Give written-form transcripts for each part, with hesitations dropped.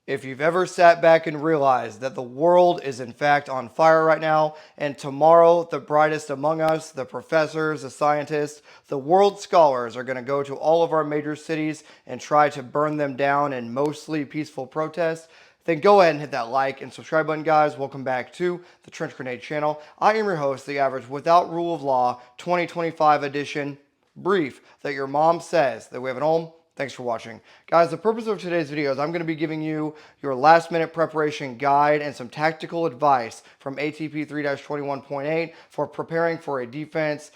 If you've ever sat back and realized that the world is in fact on fire right now, and tomorrow the brightest among us, the professors, the scientists, the world scholars are going to go to all of our major cities and try to burn them down in mostly peaceful protest, then go ahead and hit that like and subscribe button, guys. Welcome back to the Trench Grenade channel. I am your host, the average without rule of law 2025 edition brief that your mom says that we have at home. Thanks for watching. Guys, the purpose of today's video is I'm going to be giving you your last minute preparation guide and some tactical advice from ATP 3-21.8 for preparing for a defense,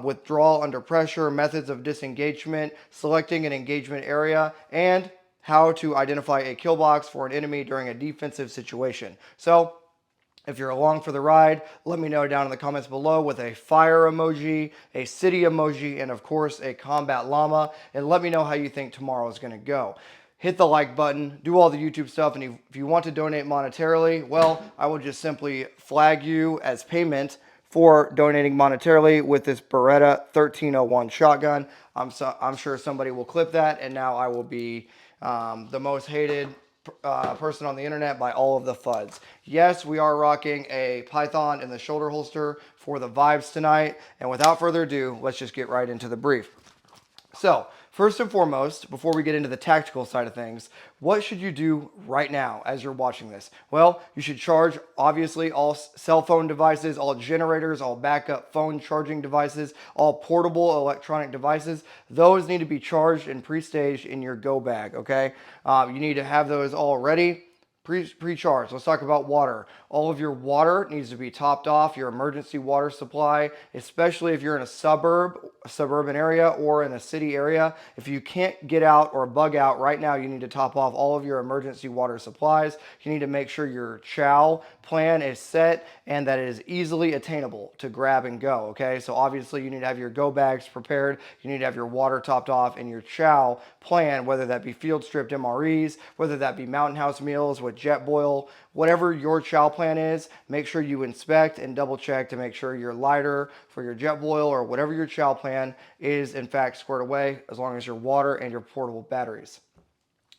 withdrawal under pressure, methods of disengagement, selecting an engagement area, and how to identify a kill box for an enemy during a defensive situation. So, if you're along for the ride, let me know down in the comments below with a fire emoji, a city emoji, and of course a combat llama, and let me know how you think tomorrow is going to go. Hit the like button, do all the YouTube stuff, and if you want to donate monetarily, well, I will just simply flag you as payment for donating monetarily with this Beretta 1301 shotgun. I'm sure somebody will clip that, and now I will be the most hated person on the internet by all of the FUDs. Yes, we are rocking a Python in the shoulder holster for the vibes tonight. And without further ado, let's just get right into the brief. So, first and foremost, before we get into the tactical side of things, what should you do right now as you're watching this? Well, you should charge, obviously, all cell phone devices, all generators, all backup phone charging devices, all portable electronic devices. Those need to be charged and pre-staged in your go bag, okay? You need to have those all ready. Pre-charged. Let's talk about water. All of your water needs to be topped off, your emergency water supply, especially if you're in a suburban area or in a city area. If you can't get out or bug out right now, you need to top off all of your emergency water supplies. You need to make sure your chow plan is set and that it is easily attainable to grab and go, okay? So obviously you need to have your go bags prepared, you need to have your water topped off, and your chow plan, whether that be field stripped MREs, whether that be Mountain House meals with jet boil, whatever your chow plan is, make sure you inspect and double check to make sure your lighter for your jet boil or whatever your chow plan is in fact squared away, as long as your water and your portable batteries.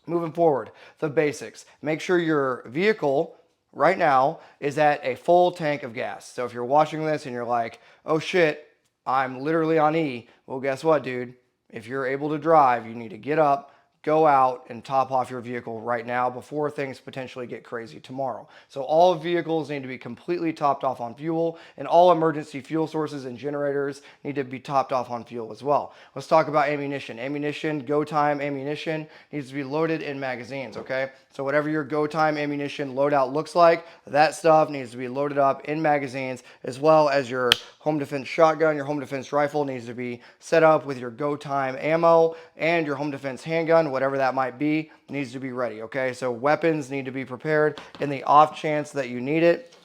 Moving forward, the basics. Make sure your vehicle right now is at a full tank of gas. So if you're watching this and you're like, oh shit, I'm literally on E, well, guess what, dude? If you're able to drive, you need to get up, go out, and top off your vehicle right now before things potentially get crazy tomorrow. So all vehicles need to be completely topped off on fuel, and all emergency fuel sources and generators need to be topped off on fuel as well. Let's talk about ammunition. Ammunition, go time ammunition, needs to be loaded in magazines, okay? So whatever your go time ammunition loadout looks like, that stuff needs to be loaded up in magazines, as well as your home defense shotgun, your home defense rifle needs to be set up with your go time ammo, and your home defense handgun, whatever that might be, needs to be ready, okay? So weapons need to be prepared in the off chance that you need it.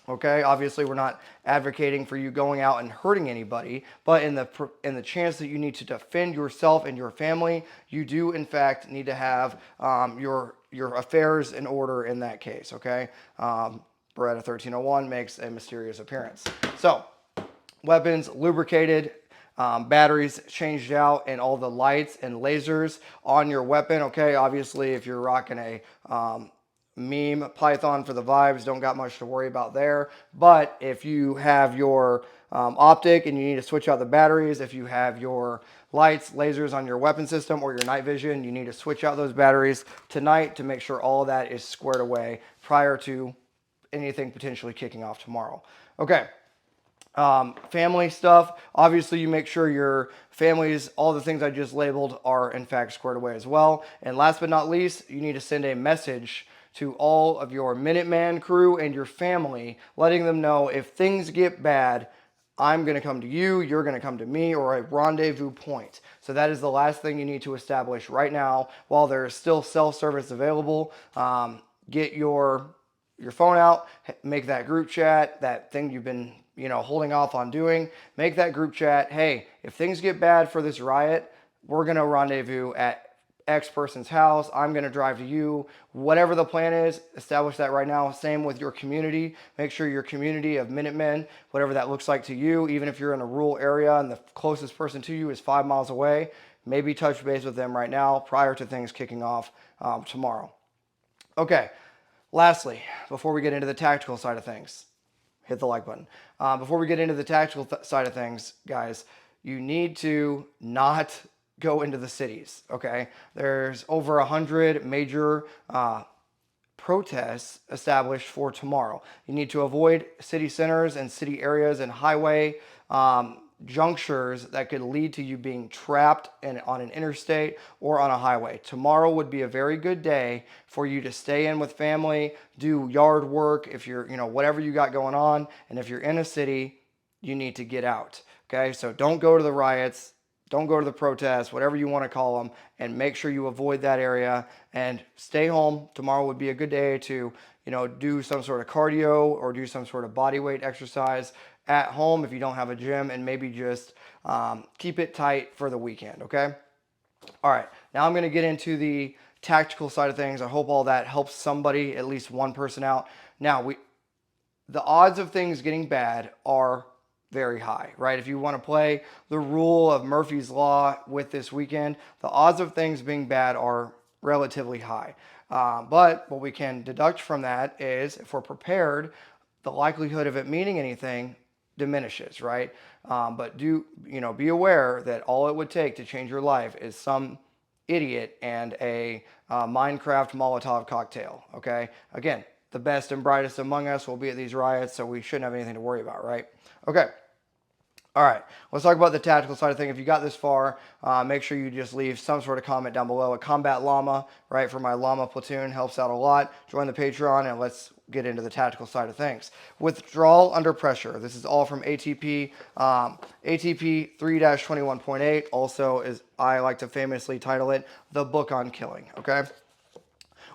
Okay, obviously we're not advocating for you going out and hurting anybody, but in the chance that you need to defend yourself and your family, you do in fact need to have your affairs in order in that case. Okay, Beretta 1301 makes a mysterious appearance. So, weapons lubricated. Batteries changed out, and all the lights and lasers on your weapon. Okay, obviously if you're rocking a meme Python for the vibes, don't got much to worry about there. But if you have your optic and you need to switch out the batteries, if you have your lights, lasers on your weapon system or your night vision, you need to switch out those batteries tonight to make sure all of that is squared away prior to anything potentially kicking off tomorrow. Okay. Family stuff, obviously you make sure your families, all the things I just labeled, are in fact squared away as well. And last but not least, you need to send a message to all of your Minuteman crew and your family, letting them know if things get bad, I'm going to come to you, you're going to come to me, or a rendezvous point. So that is the last thing you need to establish right now while there is still cell service available. Get your phone out, make that group chat, that thing you've been holding off on doing, make that group chat. Hey, if things get bad for this riot, we're going to rendezvous at X person's house. I'm going to drive to you. Whatever the plan is, establish that right now. Same with your community. Make sure your community of Minutemen, whatever that looks like to you, even if you're in a rural area and the closest person to you is 5 miles away, maybe touch base with them right now prior to things kicking off tomorrow. Okay, lastly, before we get into the tactical side of things, hit the like button. Before we get into the tactical side of things, guys, you need to not go into the cities. Okay, there's over 100 major protests established for tomorrow. You need to avoid city centers and city areas and highway junctures that could lead to you being trapped on an interstate or on a highway. Tomorrow would be a very good day for you to stay in with family, do yard work if you're, whatever you got going on. And if you're in a city, you need to get out. Okay, so don't go to the riots, don't go to the protests, whatever you want to call them, and make sure you avoid that area and stay home. Tomorrow would be a good day to, do some sort of cardio or do some sort of body weight exercise at home if you don't have a gym, and maybe just keep it tight for the weekend. Okay. All right. Now I'm going to get into the tactical side of things. I hope all that helps somebody, at least one person out. Now the odds of things getting bad are very high, right? If you want to play the rule of Murphy's Law with this weekend, the odds of things being bad are relatively high. But what we can deduct from that is if we're prepared, the likelihood of it meaning anything diminishes, right? But be aware that all it would take to change your life is some idiot and a Minecraft Molotov cocktail, okay? Again, the best and brightest among us will be at these riots, so we shouldn't have anything to worry about, right? Okay. All right, let's talk about the tactical side of things. If you got this far, make sure you just leave some sort of comment down below. A combat llama, right, for my llama platoon helps out a lot. Join the Patreon, and let's get into the tactical side of things. Withdrawal under pressure. This is all from ATP. ATP 3-21.8 also is, I like to famously title it, The Book on Killing, okay?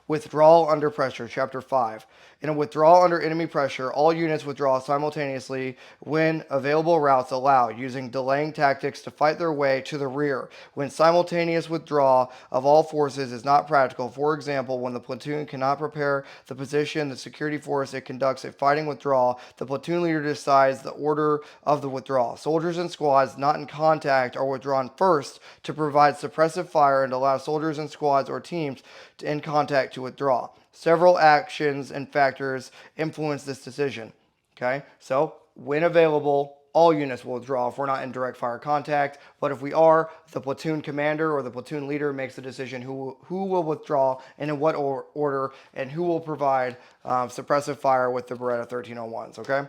Withdrawal under pressure, Chapter 5. In a withdrawal under enemy pressure, all units withdraw simultaneously when available routes allow, using delaying tactics to fight their way to the rear. When simultaneous withdrawal of all forces is not practical, for example, when the platoon cannot prepare the position, the security force it conducts a fighting withdrawal, the platoon leader decides the order of the withdrawal. Soldiers and squads not in contact are withdrawn first to provide suppressive fire and allow soldiers and squads or teams in contact to withdraw. Several actions and factors influence this decision. Okay, so when available, all units will withdraw if we're not in direct fire contact. But if we are, the platoon commander or the platoon leader makes the decision who will withdraw and in what order, and who will provide suppressive fire with the Beretta 1301s. Okay,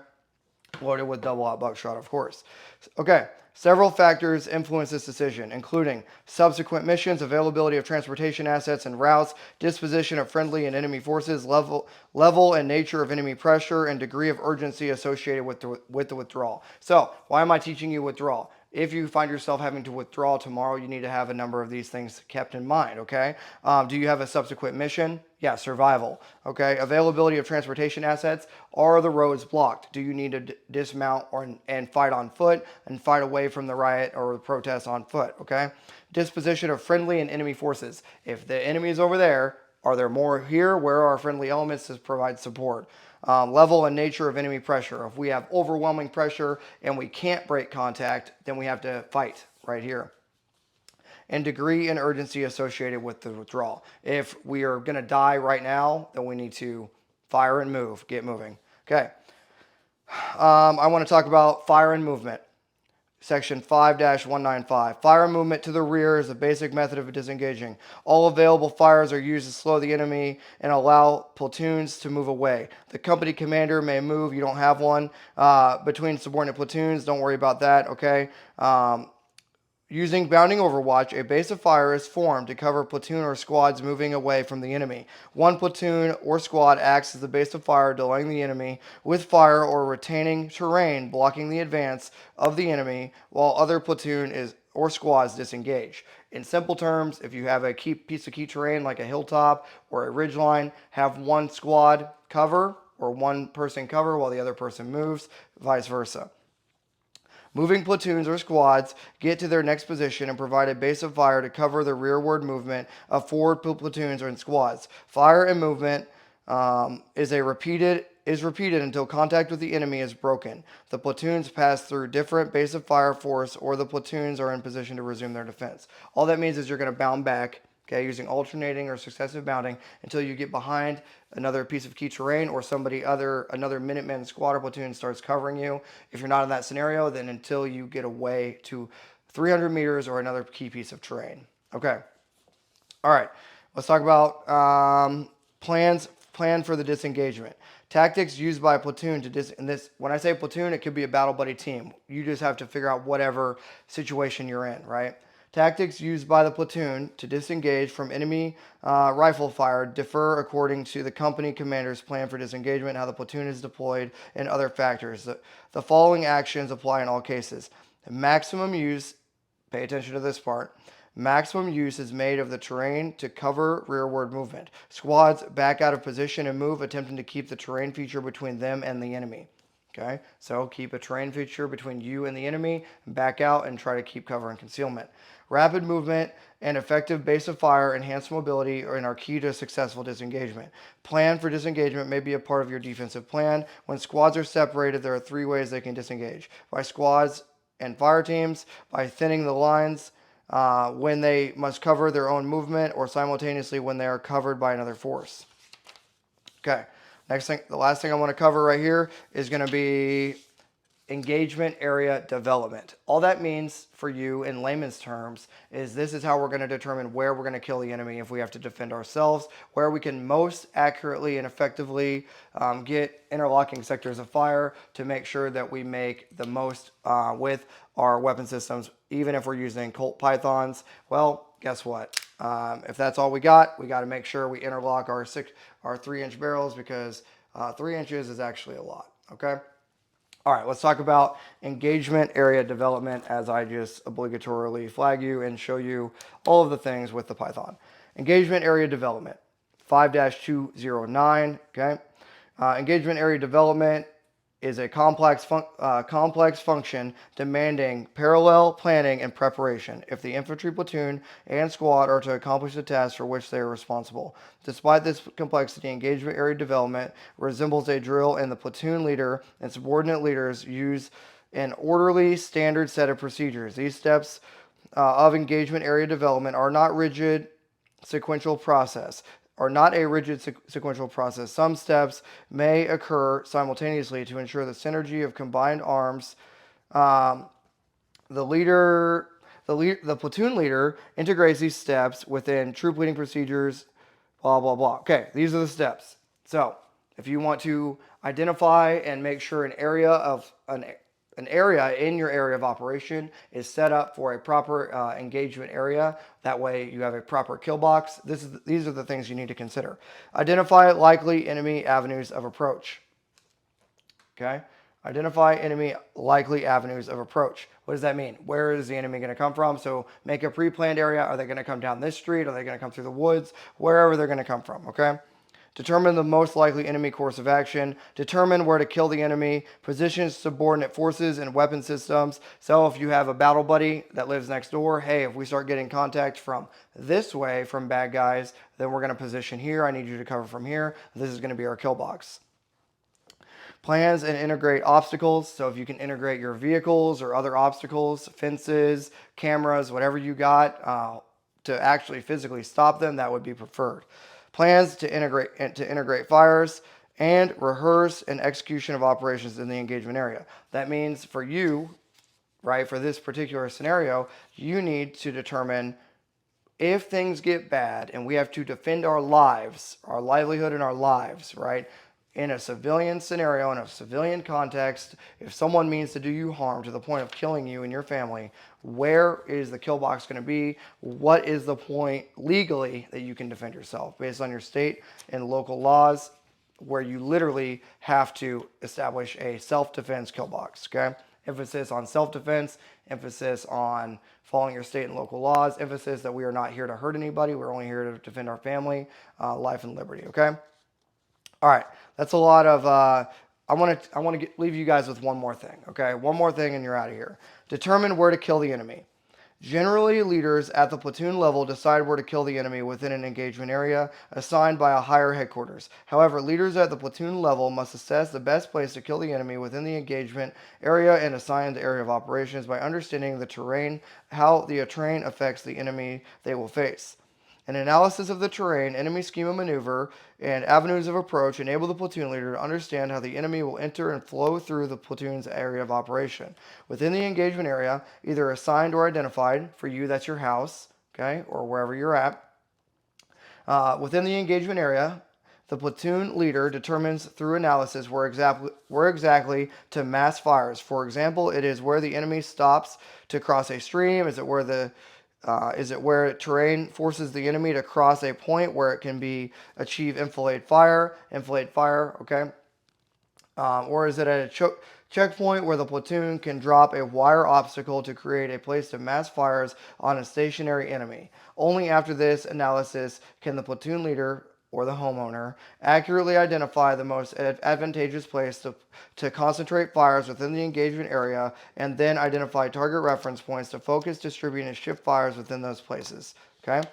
loaded with double-aught buckshot, of course. Okay. Several factors influence this decision, including subsequent missions, availability of transportation assets and routes, disposition of friendly and enemy forces, level and nature of enemy pressure, and degree of urgency associated with the withdrawal. So, why am I teaching you withdrawal? If you find yourself having to withdraw tomorrow, you need to have a number of these things kept in mind, okay? Do you have a subsequent mission? Yeah, survival, okay? Availability of transportation assets. Are the roads blocked? Do you need to dismount and fight on foot and fight away from the riot or the protest on foot, okay? Disposition of friendly and enemy forces. If the enemy is over there, are there more here? Where are our friendly elements to provide support? Level and nature of enemy pressure. If we have overwhelming pressure and we can't break contact, then we have to fight right here. And degree and urgency associated with the withdrawal. If we are going to die right now, then we need to fire and move, get moving. Okay. I want to talk about fire and movement. Section 5-195. Fire and movement to the rear is a basic method of disengaging. All available fires are used to slow the enemy and allow platoons to move away. The company commander may move. You don't have one. Between subordinate platoons, don't worry about that, okay? Using bounding overwatch, a base of fire is formed to cover platoon or squads moving away from the enemy. One platoon or squad acts as the base of fire, delaying the enemy with fire or retaining terrain, blocking the advance of the enemy, while other platoon or squads disengage. In simple terms, if you have a piece of key terrain like a hilltop or a ridgeline, have one squad cover or one person cover while the other person moves, vice versa. Moving platoons or squads get to their next position and provide a base of fire to cover the rearward movement of forward platoons or squads. Fire and movement is repeated until contact with the enemy is broken. The platoons pass through different base of fire force, or the platoons are in position to resume their defense. All that means is you're going to bound back okay, using alternating or successive mounting until you get behind another piece of key terrain or another Minuteman squad or platoon starts covering you. If you're not in that scenario, then until you get away to 300 meters or another key piece of terrain. Okay. All right. Let's talk about plan for the disengagement. Tactics used by a platoon to and this, when I say platoon, it could be a battle buddy team. You just have to figure out whatever situation you're in, right? Tactics used by the platoon to disengage from enemy rifle fire differ according to the company commander's plan for disengagement, how the platoon is deployed, and other factors. The following actions apply in all cases. Maximum use, pay attention to this part. Maximum use is made of the terrain to cover rearward movement. Squads back out of position and move, attempting to keep the terrain feature between them and the enemy. Okay, so keep a terrain feature between you and the enemy, back out and try to keep cover and concealment. Rapid movement and effective base of fire enhance mobility and are key to successful disengagement. Plan for disengagement may be a part of your defensive plan. When squads are separated, there are 3 ways they can disengage: by squads and fire teams, by thinning the lines, when they must cover their own movement, or simultaneously when they are covered by another force. Okay, next thing, the last thing I want to cover right here is going to be engagement area development. All that means for you in layman's terms is this is how we're going to determine where we're going to kill the enemy if we have to defend ourselves, where we can most accurately and effectively get interlocking sectors of fire to make sure that we make the most with our weapon systems, even if we're using Colt Pythons. Well, guess what? If that's all we got to make sure we interlock our 3-inch barrels, because 3 inches is actually a lot. Okay. All right, let's talk about engagement area development, as I just obligatorily flag you and show you all of the things with the Python. Engagement area development, 5-209, okay? Engagement area development is a complex function demanding parallel planning and preparation if the infantry platoon and squad are to accomplish the task for which they are responsible. Despite this complexity, engagement area development resembles a drill, and the platoon leader and subordinate leaders use an orderly standard set of procedures. These steps of engagement area development are not a rigid sequential process. Some steps may occur simultaneously to ensure the synergy of combined arms. The platoon leader integrates these steps within troop leading procedures, blah, blah, blah. Okay, these are the steps. So if you want to identify and make sure an area in your area of operation is set up for a proper engagement area, that way you have a proper kill box. These are the things you need to consider. Identify likely enemy avenues of approach. Okay? Identify enemy likely avenues of approach. What does that mean? Where is the enemy going to come from? So make a pre-planned area. Are they going to come down this street? Are they going to come through the woods? Wherever they're going to come from, okay? Determine the most likely enemy course of action. Determine where to kill the enemy. Position subordinate forces and weapon systems. So if you have a battle buddy that lives next door, hey, if we start getting contact from this way from bad guys, then we're going to position here. I need you to cover from here. This is going to be our kill box. Plans and integrate obstacles. So if you can integrate your vehicles or other obstacles, fences, cameras, whatever you got to actually physically stop them, that would be preferred. Plans to integrate fires, and rehearse and execution of operations in the engagement area. That means for you, right, for this particular scenario, you need to determine if things get bad and we have to defend our lives, our livelihood and our lives, right, in a civilian scenario, in a civilian context, if someone means to do you harm to the point of killing you and your family, where is the kill box going to be? What is the point legally that you can defend yourself based on your state and local laws, where you literally have to establish a self-defense kill box, okay? Emphasis on self-defense, emphasis on following your state and local laws, emphasis that we are not here to hurt anybody. We're only here to defend our family, life, and liberty, okay? All right, that's a lot of, I want to leave you guys with one more thing, okay? One more thing and you're out of here. Determine where to kill the enemy. Generally, leaders at the platoon level decide where to kill the enemy within an engagement area assigned by a higher headquarters. However, leaders at the platoon level must assess the best place to kill the enemy within the engagement area and assign the area of operations by understanding the terrain, how the terrain affects the enemy they will face. An analysis of the terrain, enemy scheme of maneuver, and avenues of approach enable the platoon leader to understand how the enemy will enter and flow through the platoon's area of operation. Within the engagement area, either assigned or identified, for you that's your house, okay, or wherever you're at. Within the engagement area, the platoon leader determines through analysis where exactly to mass fires. For example, it is where the enemy stops to cross a stream. Is it where terrain forces the enemy to cross a point where it can be achieve enfilade fire? Enfilade fire, okay. Or is it at a checkpoint where the platoon can drop a wire obstacle to create a place to mass fires on a stationary enemy? Only after this analysis can the platoon leader or the homeowner accurately identify the most advantageous place to concentrate fires within the engagement area, and then identify target reference points to focus, distribute, and shift fires within those places. Okay?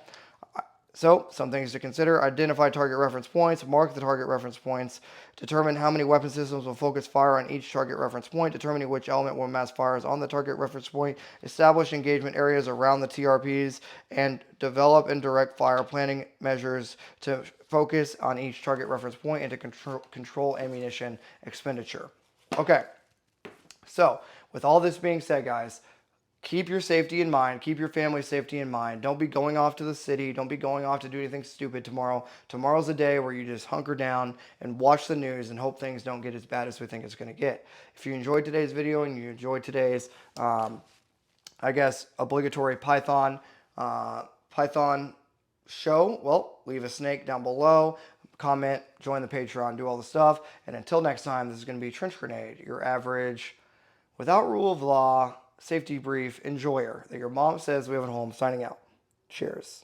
So, some things to consider: identify target reference points, mark the target reference points, determine how many weapon systems will focus fire on each target reference point, determining which element will mass fires on the target reference point, establish engagement areas around the TRPs, and develop and direct fire planning measures to focus on each target reference point and to control ammunition expenditure. Okay, so with all this being said, guys, keep your safety in mind. Keep your family's safety in mind. Don't be going off to the city. Don't be going off to do anything stupid tomorrow. Tomorrow's a day where you just hunker down and watch the news and hope things don't get as bad as we think it's going to get. If you enjoyed today's video and you enjoyed today's, I guess, obligatory Python show, well, leave a snake down below, comment, join the Patreon, do all the stuff. And until next time, this is going to be Trench Grenade, your average, without rule of law, safety brief enjoyer that your mom says we have at home, signing out. Cheers.